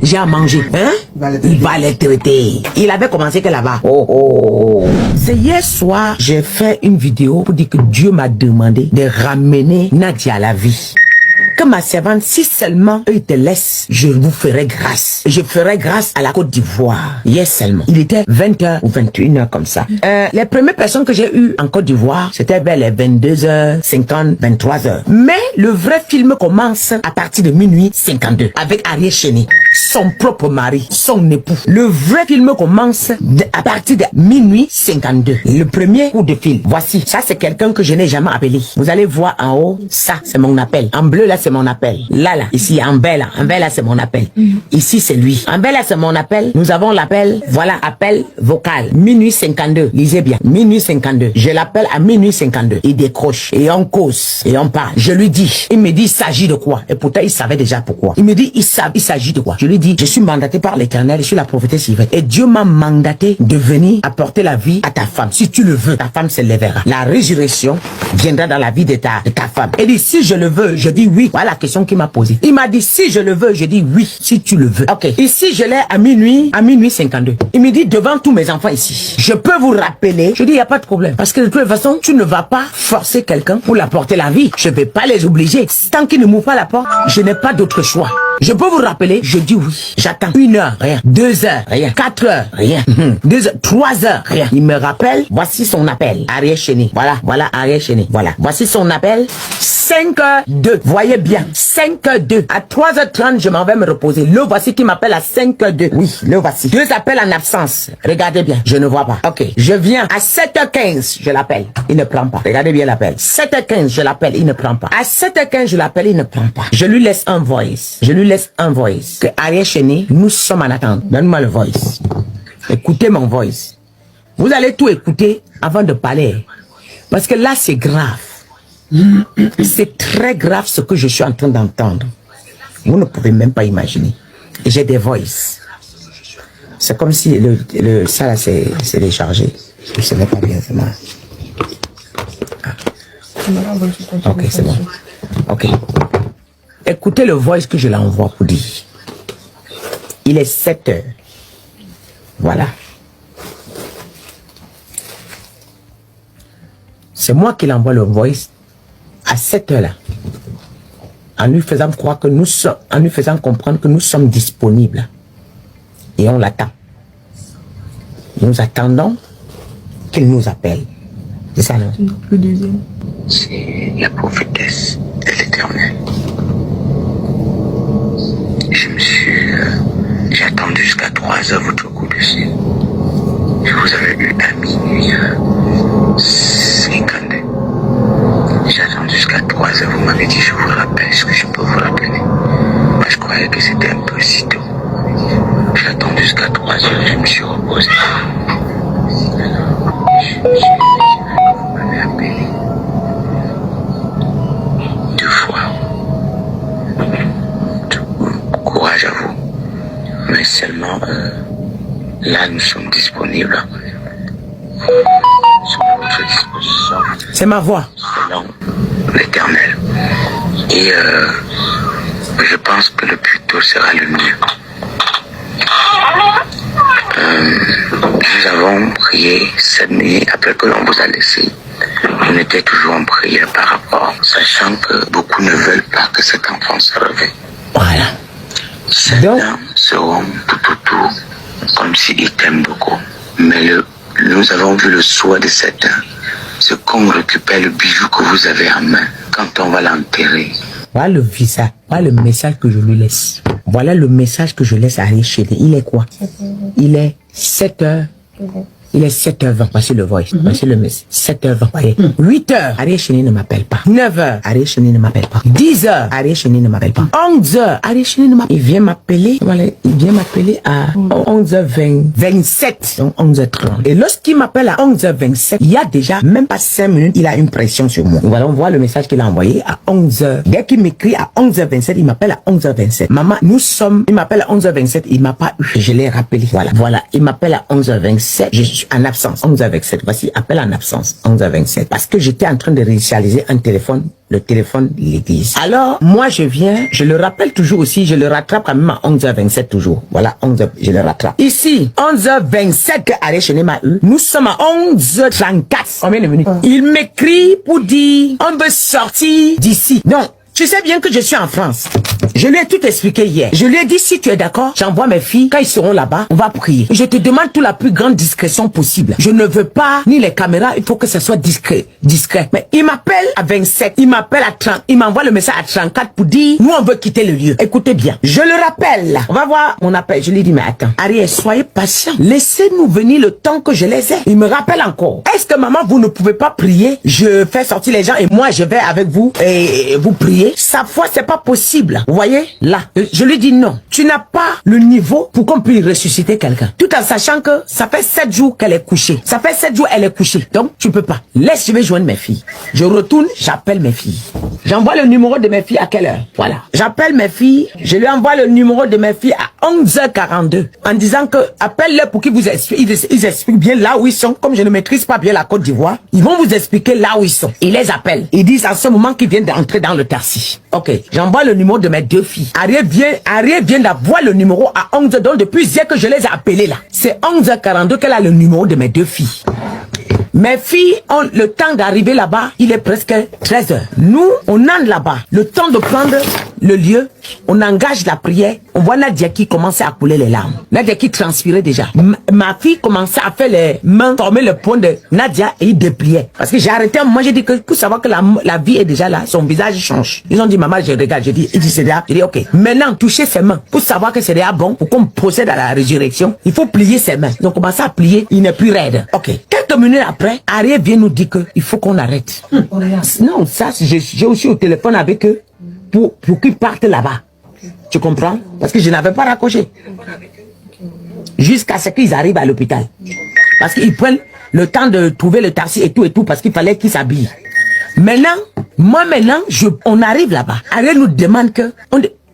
J'ai à manger. Hein? Il va les traiter. Il avait commencé que là-bas. C'est hier soir, j'ai fait une vidéo pour dire que Dieu m'a demandé de ramener Nadia à la vie. Que ma servante, si seulement eux te laissent, je vous ferai grâce. Je ferai grâce à la Côte d'Ivoire. Hier seulement. Il était 20h ou 21h comme ça. Les premières personnes que j'ai eues en Côte d'Ivoire, c'était vers les 22h50, 23h. Mais le vrai film commence à partir de minuit 52 avec Ariel Cheney, son propre mari, son époux. Le vrai film commence à partir de minuit 52. Le premier coup de fil. Voici. Ça, c'est quelqu'un que je n'ai jamais appelé. Vous allez voir en haut. Ça, c'est mon appel. En bleu, là, c'est mon appel. Là, ici, en vert, là, c'est mon appel. Ici, c'est lui. En vert, là, c'est mon appel. Nous avons l'appel. Voilà, appel vocal. Minuit 52. Lisez bien. Minuit 52. Je l'appelle à minuit 52. Il décroche. Et on cause. Et on parle. Je lui dis. Il me dit, il s'agit de quoi? Et pourtant, il savait déjà pourquoi. Il me dit, il s'agit de quoi? Je lui dis, je suis mandaté par l'Éternel. Je suis la prophétesse Yvette. Et Dieu m'a mandaté de venir apporter la vie à ta femme. Si tu le veux, ta femme se lèvera. La résurrection viendra dans la vie de ta femme. Et dit, si je le veux, je dis oui. Voilà la question qu'il m'a posée. Il m'a dit, si je le veux, je dis oui, si tu le veux. Ok. Ici, je l'ai à minuit 52. Il me dit, devant tous mes enfants ici, je peux vous rappeler. Je dis, il n'y a pas de problème. Parce que de toute façon, tu ne vas pas forcer quelqu'un pour l'apporter la vie. Je ne vais pas les obliger. Tant qu'ils ne m'ouvrent pas la porte, je n'ai pas d'autre choix. Je peux vous rappeler, je dis oui. J'attends 1 heure, rien. 2 heures, rien. 4 heures, rien. 2 heures, 3 heures, rien. Il me rappelle, voici son appel. Ariel Cheney. Voilà Ariel Cheney. Voilà. Voici son appel. 5h02. Voyez bien. 5h02. À 3h30, je m'en vais me reposer. Le voici qui m'appelle à 5h02. Oui, le voici. 2 appels en absence. Regardez bien. Je ne vois pas. Ok. Je viens à 7h15. Je l'appelle. Il ne prend pas. Regardez bien l'appel. 7h15, je l'appelle. Il ne prend pas. À 7h15, je l'appelle. Il ne prend pas. Je lui laisse un voice. Je lui laisse un voice. Que Ariel Cheney, nous sommes en attente. Donne-moi le voice. Écoutez mon voice. Vous allez tout écouter avant de parler. Parce que là, c'est grave. C'est très grave ce que je suis en train d'entendre. Vous ne pouvez même pas imaginer. J'ai des voices. C'est comme si ça là c'est déchargé. Je ne sais pas bien. Ok, c'est bon. Ok. Écoutez le voice que je l'envoie pour dire. Il est 7h. Voilà. C'est moi qui l'envoie le voice à 7h là. En lui faisant croire que nous sommes, en lui faisant comprendre que nous sommes disponibles. Et on l'attend. Nous attendons qu'il nous appelle. C'est ça, non? Le deuxième. C'est la prophétesse de l'Éternel. J'ai attendu jusqu'à 3h votre coup de fil. Je vous avais eu à minuit 52. J'ai attendu jusqu'à 3h, vous m'avez dit je vous rappelle, est-ce que je peux vous rappeler? Moi je croyais que c'était un peu si tôt. J'ai attendu jusqu'à 3h, je me suis reposé. Vous m'avez appelé 2 fois. Courage à vous. Mais seulement là nous sommes disponibles. Sur votre disposition. C'est ma voix. Selon l'Éternel. Et je pense que le plus tôt sera le mieux. Nous avons prié cette nuit après que l'on vous a laissé. On était toujours en prière par rapport, sachant que beaucoup ne veulent pas que cet enfant se réveille. Voilà. Certains seront tout autour, comme s'ils t'aiment beaucoup. Mais nous avons vu le soir de Satan, ce qu'on récupère le bijou que vous avez en main quand on va l'enterrer. Voilà le visage, voilà le message que je lui laisse. Voilà le message que je laisse à Ariel Cheney. Il est quoi? Il est 7h. Il est 7h20. Voici le voice. Voici le message. 7h20. Voyez. 8h. Ariel Cheney ne m'appelle pas. 9h. Ariel Cheney ne m'appelle pas. 10h. Ariel Cheney ne m'appelle pas. 11h. Ariel Cheney ne m'appelle pas. Il vient m'appeler. Voilà. Il vient m'appeler à 11h27. Donc 11h30. Et lorsqu'il m'appelle à 11h27, il y a déjà même pas 5 minutes, il a une pression sur moi. Voilà, on voit le message qu'il a envoyé à 11h. Dès qu'il m'écrit à 11h27, il m'appelle à 11h27. Maman, nous sommes. Il m'appelle à 11h27. Il m'a pas eu. Je l'ai rappelé. Voilà. Voilà. Il m'appelle à 11h27. en absence. 11h27. Voici, appel en absence. 11h27. Parce que j'étais en train de réinitialiser un téléphone, le téléphone de l'église. Alors, moi, je viens, je le rappelle toujours aussi, je le rattrape quand même à 11h27 toujours. Voilà, 11h, je le rattrape. Ici, 11h27 que Ariel Chenet m'a eu. Nous sommes à 11h34. Combien de minutes? Il m'écrit pour dire, on veut sortir d'ici. Donc, tu sais bien que je suis en France. Je lui ai tout expliqué hier. Je lui ai dit, si tu es d'accord, j'envoie mes filles. Quand ils seront là-bas, on va prier. Je te demande toute la plus grande discrétion possible. Je ne veux pas, ni les caméras, il faut que ce soit discret. Mais il m'appelle à 27, il m'appelle à 30, il m'envoie le message à 34 pour dire, nous on veut quitter le lieu. Écoutez bien. Je le rappelle. On va voir mon appel. Je lui dis, mais attends, Ariel, soyez patient. Laissez-nous venir le temps que je les ai. Il me rappelle encore. Est-ce que maman, vous ne pouvez pas prier? Je fais sortir les gens et moi, je vais avec vous et vous priez. Sa foi, c'est pas possible. Vous voyez, là, je lui dis non. Tu n'as pas le niveau pour qu'on puisse ressusciter quelqu'un. Tout en sachant que ça fait 7 jours qu'elle est couchée. Ça fait 7 jours qu'elle est couchée. Donc, tu peux pas. Laisse, je vais joindre mes filles. Je retourne, j'appelle mes filles. J'envoie le numéro de mes filles à quelle heure? Voilà. J'appelle mes filles. Je lui envoie le numéro de mes filles à 11h42. En disant que, appelle-les pour qu'ils vous expliquent. Ils expliquent bien là où ils sont. Comme je ne maîtrise pas bien la Côte d'Ivoire, ils vont vous expliquer là où ils sont. Ils les appellent. Ils disent à ce moment qu'ils viennent d'entrer dans le taxi. Ok, j'envoie le numéro de mes 2 filles. Ariel vient d'avoir le numéro à 11h. Donc depuis hier que je les ai appelées là. C'est 11h42 qu'elle a le numéro de mes 2 filles. Mes filles ont le temps d'arriver là-bas, il est presque 13h. Nous, on entre là-bas. Le temps de prendre le lieu, on engage la prière. On voit Nadia qui commençait à couler les larmes. Nadia qui transpirait déjà. Ma fille commençait à faire les mains, former le point de Nadia et il dépliait. Parce que j'ai arrêté, moi j'ai dit que pour savoir que la vie est déjà là, son visage change. Ils ont dit, maman, je regarde, j'ai dit c'est déjà. J'ai dit, ok. Maintenant, toucher ses mains pour savoir que c'est déjà bon, pour qu'on procède à la résurrection, il faut plier ses mains. Donc on commence à plier, il n'est plus raide. Ok. Quelques minutes après, Ariel vient nous dire qu'il faut qu'on arrête. Non, ça, j'ai aussi au téléphone avec eux pour qu'ils partent là-bas. Tu comprends? Parce que je n'avais pas raccroché. Jusqu'à ce qu'ils arrivent à l'hôpital. Parce qu'ils prennent le temps de trouver le taxi et tout, parce qu'il fallait qu'ils s'habillent. Maintenant, on arrive là-bas. Ariel nous demande que...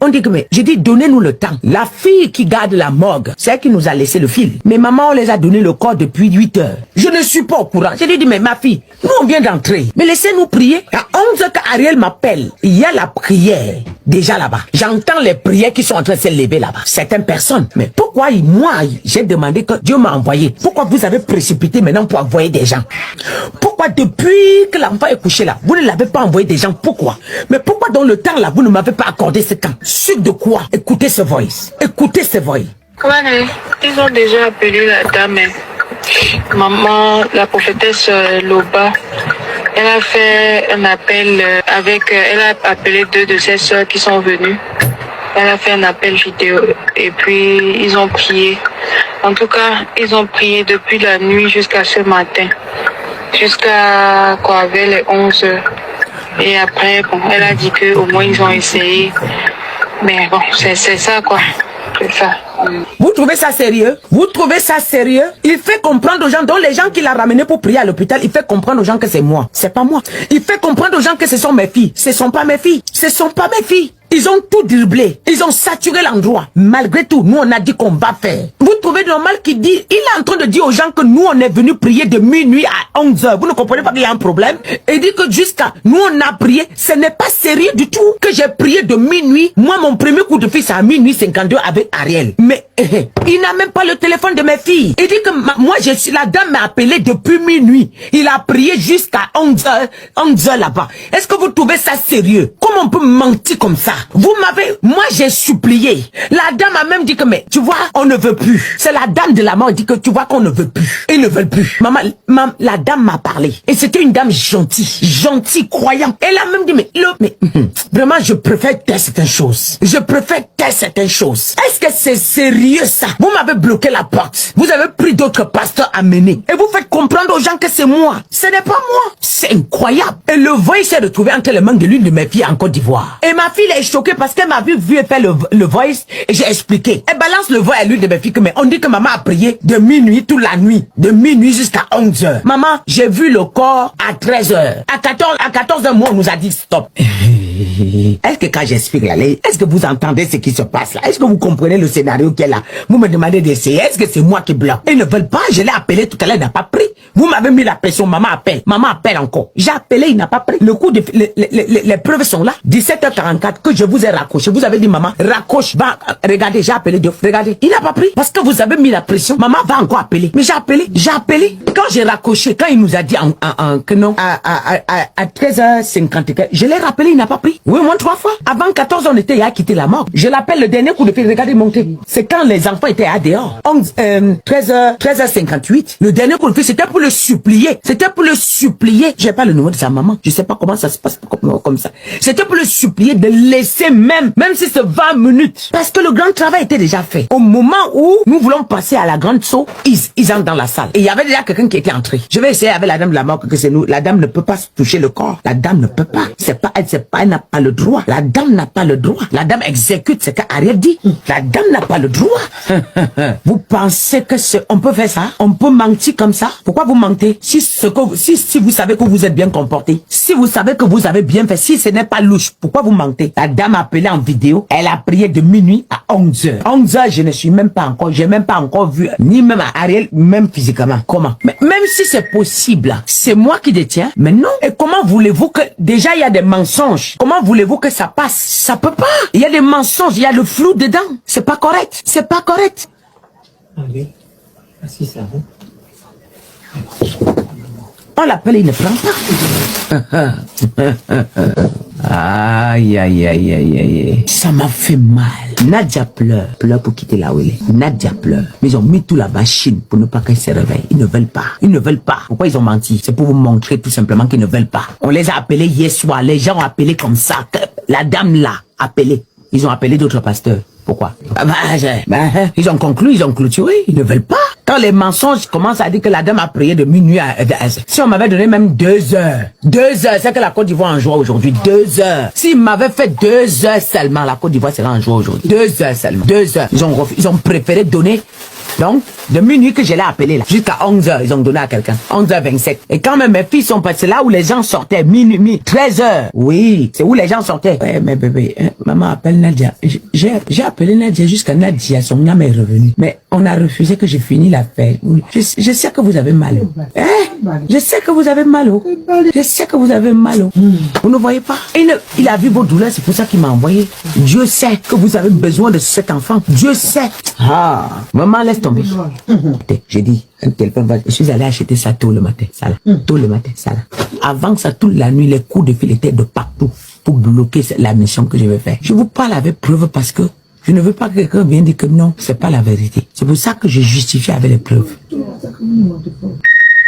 On dit que, mais, j'ai dit, donnez-nous le temps. La fille qui garde la morgue, c'est elle qui nous a laissé le fil. Mais maman, on les a donné le corps depuis 8 heures. Je ne suis pas au courant. J'ai dit, mais ma fille, nous on vient d'entrer. Mais laissez-nous prier. À 11h qu'Ariel m'appelle, il y a la prière déjà là-bas. J'entends les prières qui sont en train de se lever là-bas. Certaines personnes. Mais pourquoi moi, j'ai demandé que Dieu m'a envoyé. Pourquoi vous avez précipité maintenant pour envoyer des gens? Pourquoi depuis que l'enfant est couché là, vous ne l'avez pas envoyé des gens? Pourquoi? Mais pourquoi dans le temps là, vous ne m'avez pas accordé ce temps? Sur de quoi? Écoutez ce voice. Écoutez ce voice. Ils ont déjà appelé la dame. Maman, la prophétesse Loba. Elle a fait un appel elle a appelé 2 de ses soeurs qui sont venues. Elle a fait un appel vidéo et puis ils ont prié. En tout cas, ils ont prié depuis la nuit jusqu'à ce matin. Jusqu'à vers les 11 heures. Et après, bon, elle a dit que au moins ils ont essayé. Mais bon, c'est ça quoi. C'est ça. Vous trouvez ça sérieux? Vous trouvez ça sérieux? Il fait comprendre aux gens, dont les gens qu'il a ramenés pour prier à l'hôpital, il fait comprendre aux gens que c'est moi. C'est pas moi. Il fait comprendre aux gens que ce sont mes filles. Ce sont pas mes filles. Ce sont pas mes filles. Ils ont tout dribblé. Ils ont saturé l'endroit. Malgré tout, nous on a dit qu'on va faire. Vous trouvez normal qu'il dit, il est en train de dire aux gens que nous on est venu prier de minuit à 11h. Vous ne comprenez pas qu'il y a un problème? Et il dit que jusqu'à nous on a prié. Ce n'est pas sérieux du tout que j'ai prié de minuit. Moi mon premier coup de fil c'est à minuit 52 avec Ariel. Mais il n'a même pas le téléphone de mes filles. Il dit que moi la dame m'a appelé depuis minuit. Il a prié jusqu'à 11h là-bas. Est-ce que vous trouvez ça sérieux? Comment on peut mentir comme ça? Moi j'ai supplié. La dame a même dit que, mais tu vois, on ne veut plus. C'est la dame de la mort qui dit que tu vois qu'on ne veut plus. Ils ne veulent plus. Maman, la dame m'a parlé. Et c'était une dame gentille, croyante. Elle a même dit, mais vraiment, je préfère taire certaines choses. Est-ce que c'est sérieux ça? Vous m'avez bloqué la porte. Vous avez pris d'autres pasteurs à mener. Et vous faites comprendre aux gens que c'est moi. Ce n'est pas moi. C'est incroyable. Et le voice s'est retrouvé entre les mains de l'une de mes filles en Côte d'Ivoire. Et ma fille est choquée parce qu'elle m'a vu faire le voice et j'ai expliqué. Elle balance le voice à l'une de mes filles que, mais on dit que maman a prié de minuit toute la nuit. De minuit jusqu'à 11h. Maman, j'ai vu le corps à 13h. À 14h, moi, on nous a dit stop. Est-ce que quand j'explique là, est-ce que vous entendez ce qui se passe là? Est-ce que vous comprenez le scénario qui est là? Vous me demandez d'essayer. Est-ce que c'est moi qui bloque? Ils ne veulent pas. Je l'ai appelé tout à l'heure, il n'a pas pris. Vous m'avez mis la pression. Maman appelle. Maman appelle encore. J'ai appelé, il n'a pas pris. Le coup de, les preuves sont là. 17h44 que je vous ai raccroché. Vous avez dit, maman, raccroche. Va, regardez, j'ai appelé Dieu. Regardez, il n'a pas pris. Parce que vous avez mis la pression. Maman va encore appeler. Mais j'ai appelé. J'ai appelé. Quand j'ai raccroché, quand il nous a dit que non, à 13h50, je l'ai rappelé, il n'a pas pris. Oui, moi 3 fois. Avant 14, on était, il a quitté la mort. Je l'appelle le dernier coup de fil. Regardez, monter. C'est quand les enfants étaient à dehors. 13h58. Le dernier coup de fil, c'était pour le supplier. C'était pour le supplier. J'ai pas le numéro de sa maman. Je sais pas comment ça se passe comme ça. C'était pour le supplier de laisser même si c'est 20 minutes. Parce que le grand travail était déjà fait. Au moment où nous voulons passer à la grande saut, ils entrent dans la salle. Et il y avait déjà quelqu'un qui était entré. Je vais essayer avec la dame de la mort que c'est nous. La dame ne peut pas toucher le corps. La dame ne peut pas. Elle n'a pas le droit. La dame n'a pas le droit. La dame exécute ce qu'Ariel dit. La dame n'a pas le droit. Vous pensez que on peut faire ça? On peut mentir comme ça? Pourquoi vous mentez? Si vous savez que vous êtes bien comporté, si vous savez que vous avez bien fait, si ce n'est pas louche, pourquoi vous mentez? La dame a appelé en vidéo, elle a prié de minuit à 11h. 11h, j'ai même pas encore vu, ni même à Ariel, même physiquement. Comment? Mais même si c'est possible, c'est moi qui détiens, mais non. Et comment voulez-vous que, déjà il y a des mensonges, comment voulez-vous que ça passe? Ça peut pas. Il y a des mensonges, il y a le flou dedans. C'est pas correct. C'est pas correct. Allez, assis ça. On l'appelle, il ne prend pas. Aïe, aïe, aïe, aïe, aïe. Ça m'a fait mal. Nadia pleure pour quitter là où elle est. Nadia pleure. Mais ils ont mis tout la machine pour ne pas qu'elle se réveille. Ils ne veulent pas. Ils ne veulent pas. Pourquoi ils ont menti? C'est pour vous montrer tout simplement qu'ils ne veulent pas. On les a appelés hier soir. Les gens ont appelé comme ça. La dame l'a appelé. Ils ont appelé d'autres pasteurs. Pourquoi? Ils ont conclu, ils ont clôturé. Ils ne veulent pas. Quand les mensonges commencent à dire que la dame a prié de minuit si on m'avait donné même 2 heures. 2 heures, c'est que la Côte d'Ivoire en joie aujourd'hui. 2 heures. S'ils m'avaient fait 2 heures seulement, la Côte d'Ivoire serait en joie aujourd'hui. 2 heures seulement. 2 heures. Ils ont préféré donner. Donc, de minuit que je l'ai appelé là, jusqu'à 11h, ils ont donné à quelqu'un. 11h27. Et quand même mes filles sont passées là où les gens sortaient, minuit, 13h. Oui, c'est où les gens sortaient. Ouais, mais bébé, maman appelle Nadia. J'ai appelé Nadia jusqu'à Nadia, son âme est revenue. Mais on a refusé que je finisse l'affaire. Je sais que vous avez mal. Je sais que vous avez mal. Je sais que vous avez mal. Vous ne voyez pas? Il a vu vos douleurs, c'est pour ça qu'il m'a envoyé. Dieu sait que vous avez besoin de cet enfant. Dieu sait. Ah, maman, laisse tomber. J'ai dit, un téléphone, je suis allé acheter ça tôt le matin, ça là. Tôt le matin, ça là. Avant ça, toute la nuit, les coups de fil étaient de partout pour bloquer la mission que je vais faire. Je vous parle avec preuve parce que je ne veux pas que quelqu'un vienne dire que non, c'est pas la vérité. C'est pour ça que je justifie avec les preuves.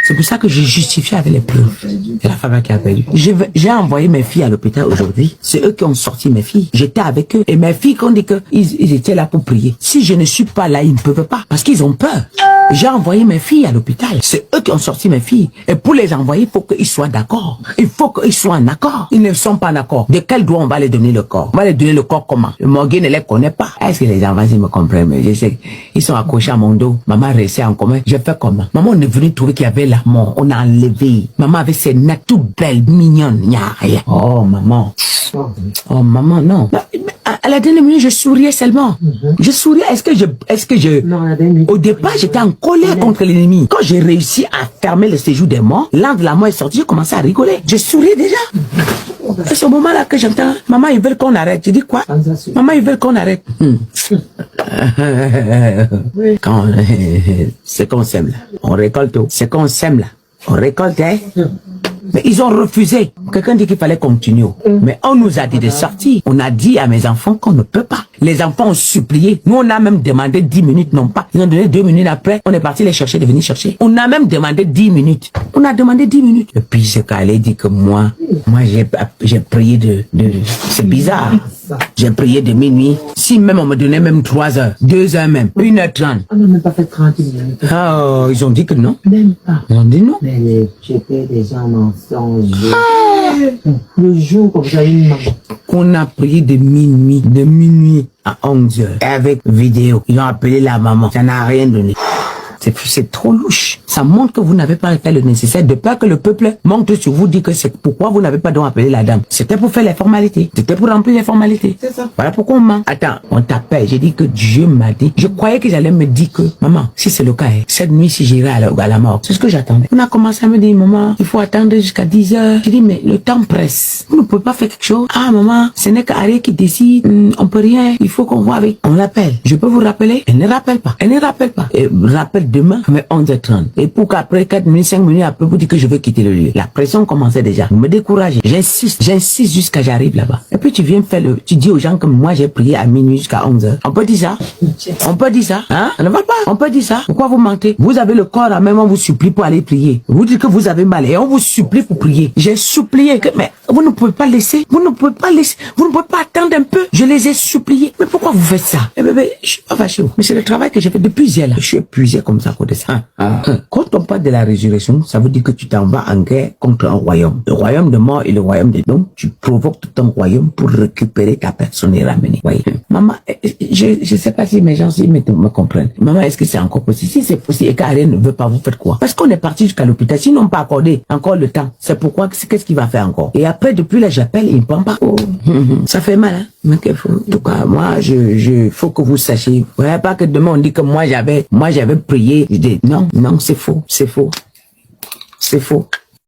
C'est pour ça que je justifie avec les preuves. C'est la femme qui a perdu. J'ai envoyé mes filles à l'hôpital aujourd'hui. C'est eux qui ont sorti mes filles. J'étais avec eux. Et mes filles, quand on dit qu'ils étaient là pour prier. Si je ne suis pas là, ils ne peuvent pas. Parce qu'ils ont peur. J'ai envoyé mes filles à l'hôpital. C'est eux qui ont sorti mes filles. Et pour les envoyer, il faut qu'ils soient d'accord. Il faut qu'ils soient en accord. Ils ne sont pas en accord. De quel droit on va les donner le corps? On va les donner le corps comment? Le Morgan ne les connaît pas. Est-ce que les enfants, ils me comprennent? Mais je sais ils sont accrochés à mon dos. Maman restait en commun. Je fais comment? Maman, on est venu trouver qu'il y avait la mort. On a enlevé. Maman avait ses nattes toutes belles, mignonnes. Oh, maman. Oh, maman, non. À la dernière minute, je souriais seulement. Je souriais. Est-ce que je... Non, à la dernière minute. Au départ, j'étais en colère contre l'ennemi. Quand j'ai réussi à fermer le séjour des morts, l'ange de la mort est sorti, j'ai commencé à rigoler. Je souriais déjà. C'est ce moment-là que j'entends, maman, ils veulent qu'on arrête. Je dis quoi? Maman, ils veulent qu'on arrête. Quand, c'est qu'on sème là. On récolte. C'est qu'on sème là. On récolte, hein? Mais ils ont refusé. Quelqu'un dit qu'il fallait continuer. Mais on nous a dit de sortir. On a dit à mes enfants qu'on ne peut pas. Les enfants ont supplié. Nous, on a même demandé 10 minutes, non pas. Ils ont donné 2 minutes après. On est parti les chercher, de venir chercher. On a même demandé 10 minutes. On a demandé 10 minutes. Et puis, c'est quand elle dit que moi, j'ai prié c'est bizarre. J'ai prié de minuit. Si même on me donnait même 3 heures, 2 heures même, 1h30. On n'a même pas fait 30 minutes. Ah, ils ont dit que non. Même pas. Ils ont dit non. Mais j'étais déjà mensonge. Le jour comme ça, une maman. On a prié de minuit à 11h. Avec vidéo. Ils ont appelé la maman. Ça n'a rien donné. C'est trop louche. Ça montre que vous n'avez pas fait le nécessaire de peur que le peuple monte sur vous, dit que c'est pourquoi vous n'avez pas donc appelé la dame. C'était pour faire les formalités. C'était pour remplir les formalités. C'est ça. Voilà pourquoi on ment. Attends, on t'appelle. J'ai dit que Dieu m'a dit. Je croyais que j'allais me dire que, maman, si c'est le cas, cette nuit, si j'irai à la mort. C'est ce que j'attendais. On a commencé à me dire, maman, il faut attendre jusqu'à 10 heures. J'ai dit, mais le temps presse. Vous ne pouvez pas faire quelque chose. Ah, maman, ce n'est qu'Ari qui décide. On peut rien. Il faut qu'on voit avec. On l'appelle. Je peux vous rappeler? Elle ne rappelle pas. Elle ne rappelle pas. Elle rappelle demain, mais 11h30. Et pour qu'après 4 minutes, 5 minutes après, vous dites que je vais quitter le lieu. La pression commençait déjà. Vous me découragez. J'insiste jusqu'à j'arrive là-bas. Et puis tu viens faire tu dis aux gens que moi j'ai prié à minuit jusqu'à 11h. On peut dire ça? On peut dire ça? Hein? Ça ne va pas. On peut dire ça? Pourquoi vous mentez? Vous avez le corps à même, on vous supplie pour aller prier. Vous dites que vous avez mal et on vous supplie pour prier. J'ai supplié que, mais vous ne pouvez pas laisser. Vous ne pouvez pas laisser. Vous ne pouvez pas attendre un peu. Je les ai suppliés. Mais pourquoi vous faites ça? Eh bébé, je suis pas fâché. Mais c'est le travail que j'ai fait depuis hier là. Je suis épuisé comme ça à côté de ça. Quand on parle de la résurrection, ça veut dire que tu t'en vas en guerre contre un royaume. Le royaume de mort et le royaume des dons. Tu provoques tout un royaume pour récupérer ta personne et ramener. Voyez. Maman, je sais pas si mes gens me comprennent. Maman, est-ce que c'est encore possible? Si c'est possible et qu'Ariel ne veut pas, vous faites quoi? Parce qu'on est parti jusqu'à l'hôpital. S'ils n'ont pas accordé encore le temps, c'est pourquoi, qu'est-ce qu'il va faire encore? Et après, depuis là, j'appelle, il ne prend pas. Oh. Ça fait mal, hein? Mais en tout cas, moi, faut que vous sachiez. Vous voyez pas que demain on dit que moi j'avais prié. Non, c'est faux. C'est faux. C'est faux.